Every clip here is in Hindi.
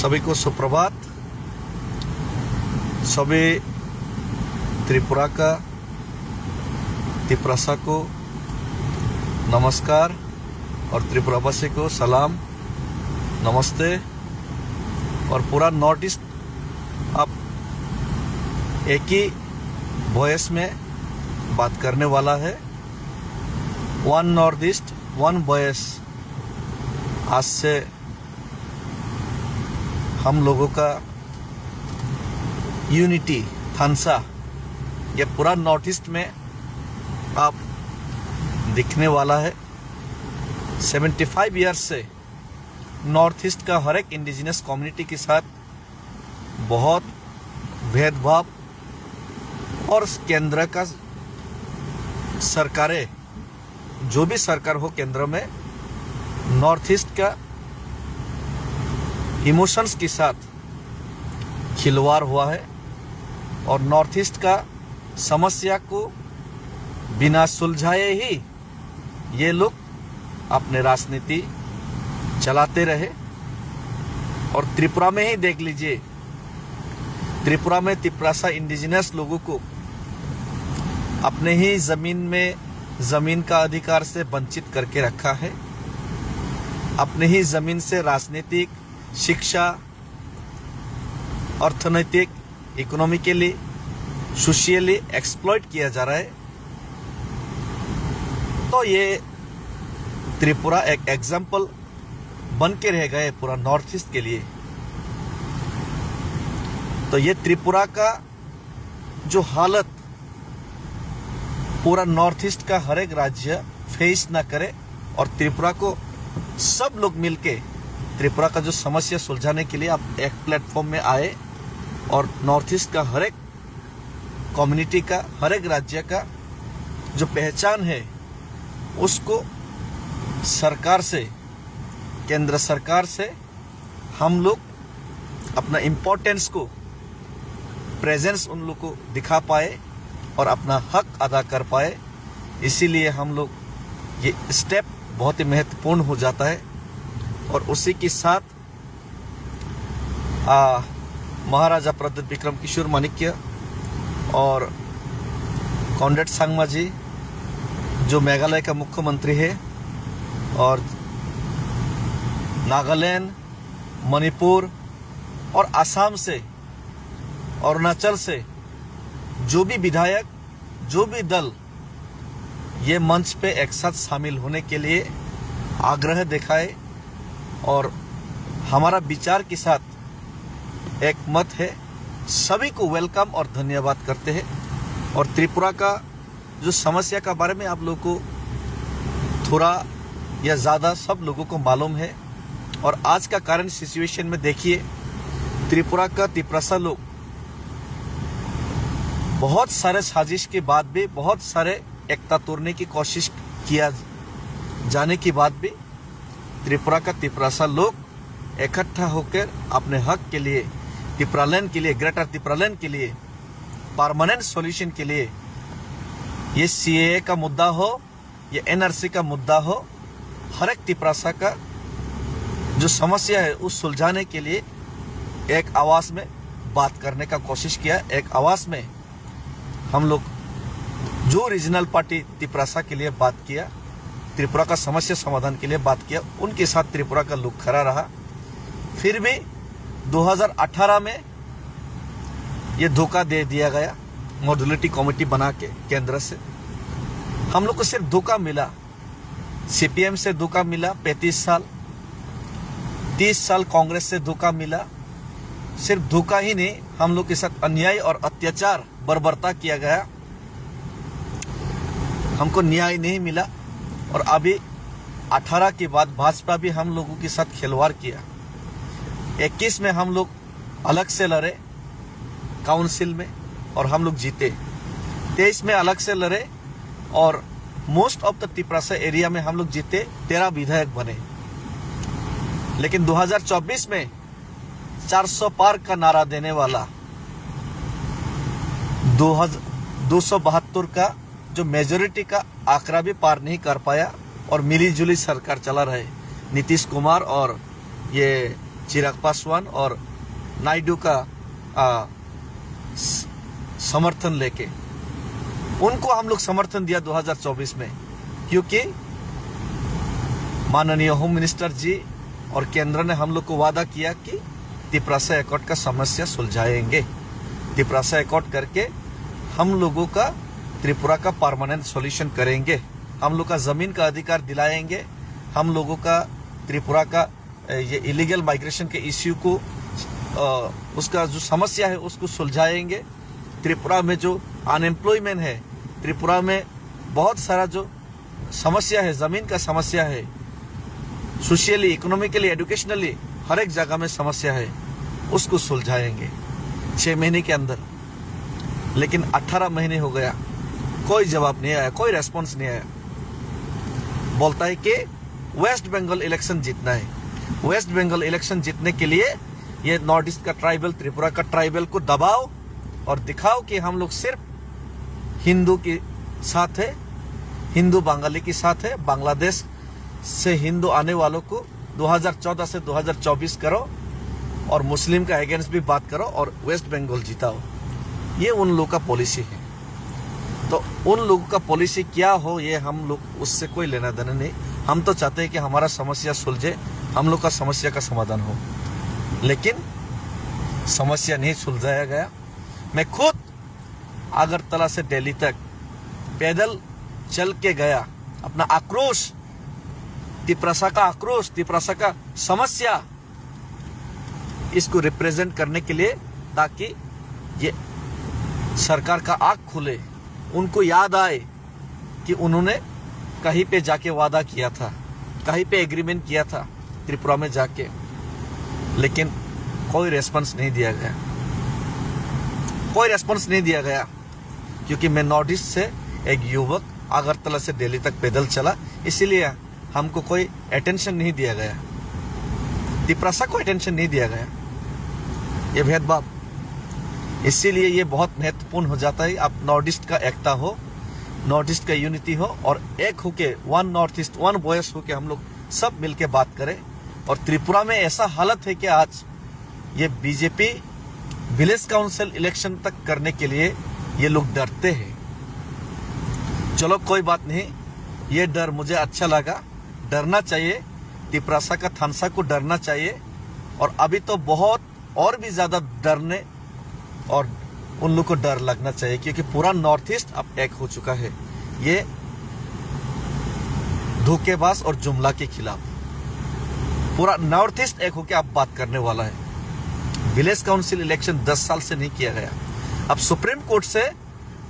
सभी को सुप्रभात। सभी त्रिपुरा का त्रिप्रासा को नमस्कार और त्रिपुरावासी को सलाम नमस्ते। और पूरा नॉर्थ ईस्ट अब एक ही वॉइस में बात करने वाला है। One north east one voice. आज से हम लोगों का यूनिटी थानसा ये पूरा नॉर्थ ईस्ट में आप दिखने वाला है। 75 ईयर्स से नॉर्थ ईस्ट का हर एक इंडिजिनस कम्युनिटी के साथ बहुत भेदभाव और केंद्र का सरकारें जो भी सरकार हो केंद्र में नॉर्थ ईस्ट का इमोशंस के साथ खिलवाड़ हुआ है और नॉर्थ ईस्ट का समस्या को बिना सुलझाए ही ये लोग अपने राजनीति चलाते रहे। और त्रिपुरा में ही देख लीजिए, त्रिपुरा में त्रिप्रासा इंडिजिनस लोगों को अपने ही जमीन का अधिकार से वंचित करके रखा है। अपने ही जमीन से राजनीतिक, शिक्षा, अर्थनैतिक, इकोनॉमिकली, सोशियली एक्सप्लॉइट किया जा रहा है। तो ये त्रिपुरा एक एग्जाम्पल बन के रह गए पूरा नॉर्थ ईस्ट के लिए। तो ये त्रिपुरा का जो हालत पूरा नॉर्थ ईस्ट का हर एक राज्य फेस ना करे और त्रिपुरा को सब लोग मिलके त्रिपुरा का जो समस्या सुलझाने के लिए आप एक प्लेटफॉर्म में आए और नॉर्थ ईस्ट का हर एक कम्युनिटी का, हर एक राज्य का जो पहचान है उसको सरकार से, केंद्र सरकार से हम लोग अपना इम्पोर्टेंस को, प्रेजेंस उन लोग को दिखा पाए और अपना हक अदा कर पाए। इसीलिए हम लोग ये स्टेप बहुत ही महत्वपूर्ण हो जाता है। और उसी के साथ महाराजा प्रद्युत विक्रम किशोर माणिक्य और कॉनरेड संगमा जी जो मेघालय का मुख्यमंत्री है और नागालैंड, मणिपुर और असम से, अरुणाचल से जो भी विधायक, जो भी दल ये मंच पे एक साथ शामिल होने के लिए आग्रह दिखाए और हमारा विचार के साथ एक मत है, सभी को वेलकम और धन्यवाद करते हैं। और त्रिपुरा का जो समस्या का बारे में आप लोगों को थोड़ा या ज़्यादा सब लोगों को मालूम है। और आज का करंट सिचुएशन में देखिए, त्रिपुरा का त्रिप्रासा लोग बहुत सारे साजिश के बाद भी, बहुत सारे एकता तोड़ने की कोशिश किया जाने के बाद भी त्रिपुरा का त्रिप्रासा लोग इकट्ठा होकर अपने हक के लिए, त्रिपुरालैंड के लिए, ग्रेटर त्रिपुरालैंड के लिए, परमानेंट सॉल्यूशन के लिए, ये सीएए का मुद्दा हो, ये एनआरसी का मुद्दा हो, हर एक त्रिप्रासा का जो समस्या है उस सुलझाने के लिए एक आवाज में बात करने का कोशिश किया। एक आवाज में हम लोग जो रीजनल पार्टी त्रिप्रासा के लिए बात किया, त्रिपुरा का समस्या समाधान के लिए बात किया, उनके साथ त्रिपुरा का लोग खड़ा रहा। फिर भी 2018 में ये धोखा दे दिया गया मॉड्यूलरिटी कमेटी बना के केंद्र से। हम लोग को सिर्फ धोखा मिला, सीपीएम से धोखा मिला 35 साल, 30 साल कांग्रेस से धोखा मिला। सिर्फ धोखा ही नहीं, हम लोग के साथ अन्याय और अत्याचार, बर्बरता किया गया, हमको न्याय नहीं मिला। और अभी 18 के बाद भाजपा भी हम लोगों के साथ खिलवाड़ किया। 21 में हम लोग अलग से लड़े काउंसिल में और हम लोग जीते। 23 में अलग से लड़े और मोस्ट ऑफ द त्रिप्रासा एरिया में हम लोग जीते, 13 विधायक बने। लेकिन 2024 में 400 पार का नारा देने वाला 272 का जो मेजोरिटी का आंकड़ा भी पार नहीं कर पाया और मिली जुली सरकार चला रहे नीतीश कुमार और ये चिराग पासवान और नायडू का समर्थन लेके उनको हम लोग समर्थन दिया 2024 में, क्योंकि माननीय होम मिनिस्टर जी और केंद्र ने हम लोग को वादा किया कि तिपरासा एकॉर्ड का समस्या सुलझाएंगे। तिपरासा एकॉर्ड करके हम लोगों का त्रिपुरा का परमानेंट सॉल्यूशन करेंगे, हम लोग का जमीन का अधिकार दिलाएंगे, हम लोगों का त्रिपुरा का ये इलीगल माइग्रेशन के इश्यू को उसका जो समस्या है उसको सुलझाएंगे। त्रिपुरा में जो अनएम्प्लॉयमेंट है, त्रिपुरा में बहुत सारा जो समस्या है, जमीन का समस्या है, सोशली, इकोनॉमिकली, एजुकेशनली हर एक जगह में समस्या है, उसको सुलझाएंगे 6 महीने के अंदर। लेकिन 18 महीने हो गया, कोई जवाब नहीं आया, कोई रेस्पॉन्स नहीं आया। बोलता है कि वेस्ट बंगाल इलेक्शन जीतना है। वेस्ट बंगाल इलेक्शन जीतने के लिए ये नॉर्थ ईस्ट का ट्राइबल, त्रिपुरा का ट्राइबल को दबाओ और दिखाओ कि हम लोग सिर्फ हिंदू के साथ है, हिंदू बंगाली के साथ है। बांग्लादेश से हिंदू आने वालों को 2014 से 2024 करो और मुस्लिम का अगेंस्ट भी बात करो और वेस्ट बंगाल जिताओ। ये उन लोगों का पॉलिसी है। तो उन लोगों का पॉलिसी क्या हो, ये हम लोग उससे कोई लेना देना नहीं। हम तो चाहते हैं कि हमारा समस्या सुलझे, हम लोग का समस्या का समाधान हो, लेकिन समस्या नहीं सुलझाया गया। मैं खुद अगरतला से दिल्ली तक पैदल चल के गया, अपना आक्रोश, तिपरासा का आक्रोश, तिपरासा का समस्या, इसको रिप्रेजेंट करने के लिए, ताकि ये सरकार का आंख खुले, उनको याद आए कि उन्होंने कहीं पे जाके वादा किया था, कहीं पे एग्रीमेंट किया था त्रिपुरा में जाके, लेकिन कोई रेस्पॉन्स नहीं दिया गया, कोई रेस्पॉन्स नहीं दिया गया। क्योंकि मैं नॉर्थ ईस्ट से एक युवक अगरतला से दिल्ली तक पैदल चला, इसीलिए हमको कोई अटेंशन नहीं दिया गया, तिपरासा को अटेंशन नहीं दिया गया। ये भेदभाव, इसीलिए ये बहुत महत्वपूर्ण हो जाता है। आप नॉर्थ ईस्ट का एकता हो, नॉर्थ ईस्ट का यूनिटी हो और एक होके, one north east, one voice होके हम लोग सब मिलके बात करें। और त्रिपुरा में ऐसा हालत है कि आज ये बीजेपी विलेज काउंसिल इलेक्शन तक करने के लिए ये लोग डरते हैं। चलो कोई बात नहीं, ये डर मुझे अच्छा लगा, डरना चाहिए, तिपरासा का थानसा को डरना चाहिए। और अभी तो बहुत और भी ज्यादा डरने और उन लोग को डर लगना चाहिए, क्योंकि पूरा नॉर्थ ईस्ट अब एक हो चुका है ये धोखेबाज और जुमला के खिलाफ। पूरा नॉर्थ ईस्ट एक होकर अब बात करने वाला है। विलेज काउंसिल इलेक्शन 10 साल से नहीं किया गया। अब सुप्रीम कोर्ट से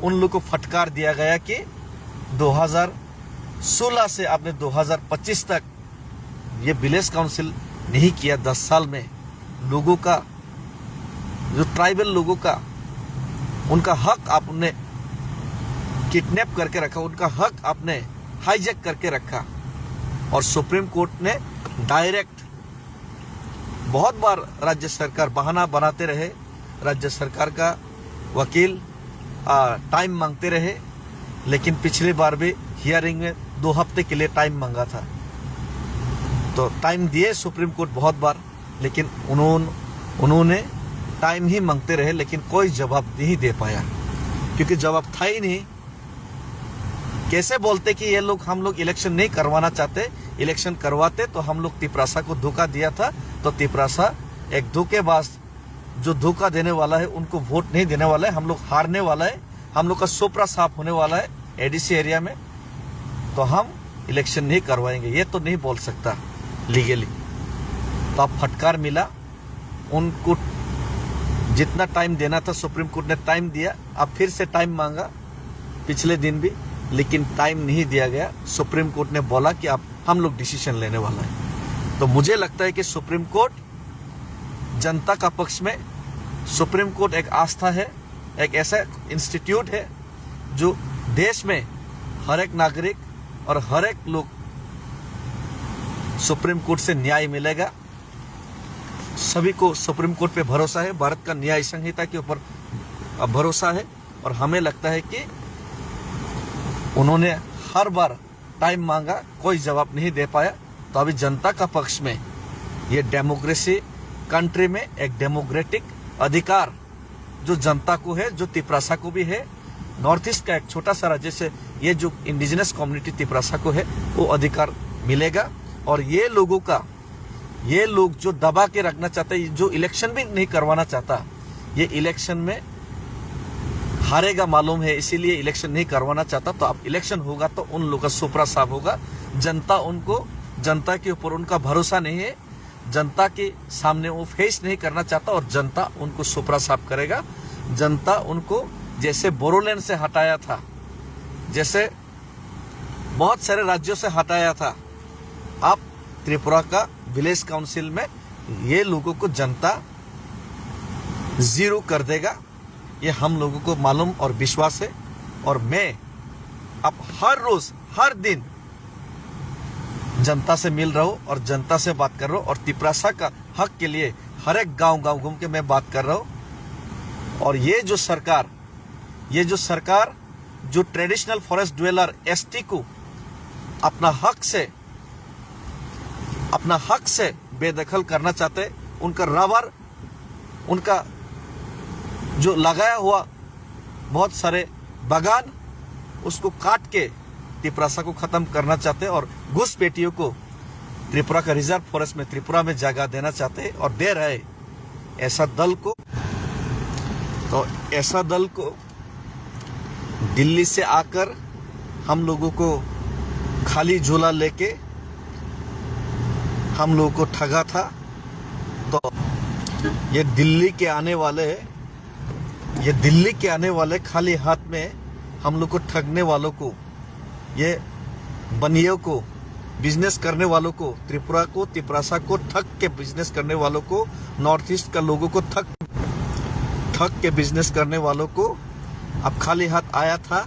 उन लोग को फटकार दिया गया कि 2016 से आपने 2025 तक ये विलेज काउंसिल नहीं किया। 10 साल में लोगों का, जो ट्राइबल लोगों का, उनका हक आपने किडनैप करके रखा, उनका हक आपने हाईजैक करके रखा। और सुप्रीम कोर्ट ने डायरेक्ट, बहुत बार राज्य सरकार बहाना बनाते रहे, राज्य सरकार का वकील टाइम मांगते रहे, लेकिन पिछली बार भी हियरिंग में 2 हफ्ते के लिए टाइम मांगा था। तो टाइम दिए सुप्रीम कोर्ट बहुत बार, लेकिन उन्होंने टाइम ही मांगते रहे, लेकिन कोई जवाब नहीं दे पाया, क्योंकि जवाब था ही नहीं। कैसे बोलते कि ये लोग, हम लोग इलेक्शन नहीं करवाना चाहते, इलेक्शन करवाते तो हम लोग तिपरासा को धोखा दिया था, तो तिपरासा एक धोखेबाज, जो धोखा देने वाला है उनको वोट नहीं देने वाला है, हम लोग हारने वाला है, हम लोग का सोपरा साफ होने वाला है एडीसी एरिया में, तो हम इलेक्शन नहीं करवाएंगे। ये तो नहीं बोल सकता लीगली। तो अब फटकार मिला, उनको जितना टाइम देना था सुप्रीम कोर्ट ने टाइम दिया, अब फिर से टाइम मांगा पिछले दिन भी, लेकिन टाइम नहीं दिया गया। सुप्रीम कोर्ट ने बोला कि अब हम लोग डिसीजन लेने वाला है। तो मुझे लगता है कि सुप्रीम कोर्ट जनता का पक्ष में, सुप्रीम कोर्ट एक आस्था है, एक ऐसा इंस्टीट्यूट है जो देश में हर एक नागरिक और हर एक लोग, सुप्रीम कोर्ट से न्याय मिलेगा। सभी को सुप्रीम कोर्ट पे भरोसा है, भारत का न्याय संहिता के ऊपर भरोसा है, और हमें लगता है कि उन्होंने हर बार टाइम मांगा, कोई जवाब नहीं दे पाया। तो अभी जनता का पक्ष में ये डेमोक्रेसी कंट्री में एक डेमोक्रेटिक अधिकार जो जनता को है, जो तिपरासा को भी है, नॉर्थ ईस्ट का एक छोटा सा राज्य से ये जो इंडिजिनस कम्युनिटी तिपरासा को है वो अधिकार मिलेगा। और ये लोग जो दबा के रखना चाहते हैं, जो इलेक्शन भी नहीं करवाना चाहता, ये इलेक्शन में हारेगा मालूम है, इसीलिए इलेक्शन नहीं करवाना चाहता। तो अब इलेक्शन होगा तो उन लोगों का सुपरा साफ होगा। जनता के ऊपर उनका भरोसा नहीं है, जनता के सामने वो फेस नहीं करना चाहता और जनता उनको सुपरा साफ करेगा। जनता उनको जैसे बोरोलैंड से हटाया था, जैसे बहुत सारे राज्यों से हटाया था, अब त्रिपुरा का विलेज काउंसिल में ये लोगों को जनता जीरो कर देगा, ये हम लोगों को मालूम और विश्वास है। और मैं अब हर रोज हर दिन जनता से मिल रहा हूं और जनता से बात कर रहा हूं और तिपरासा का हक के लिए हर एक गांव घूम के मैं बात कर रहा हूं। और ये जो सरकार जो ट्रेडिशनल फॉरेस्ट ड्वेलर एसटी को अपना हक से बेदखल करना चाहते, उनका रबर, उनका जो लगाया हुआ बहुत सारे बागान, उसको काट के तिपरासा को खत्म करना चाहते और घुसपैठियों को त्रिपुरा का रिजर्व फॉरेस्ट में त्रिपुरा में जगह देना चाहते और दे रहे। ऐसा दल को दिल्ली से आकर हम लोगों को खाली झोला लेके हम लोगों को ठगा था। तो ये दिल्ली के आने वाले खाली हाथ में हम लोग को ठगने वालों को, ये बनियों को, बिजनेस करने वालों को, त्रिपुरा को, तिपरासा को ठग के बिजनेस करने वालों को, नॉर्थ ईस्ट का लोगों को ठग के बिजनेस करने वालों को अब खाली हाथ आया था,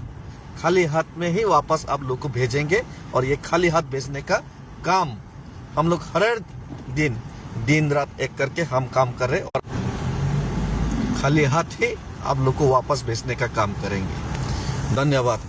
खाली हाथ में ही वापस आप लोग को भेजेंगे। और ये खाली हाथ भेजने का काम हम लोग हर दिन रात एक करके हम काम कर रहे और खाली हाथ ही आप लोग को वापस भेजने का काम करेंगे। धन्यवाद।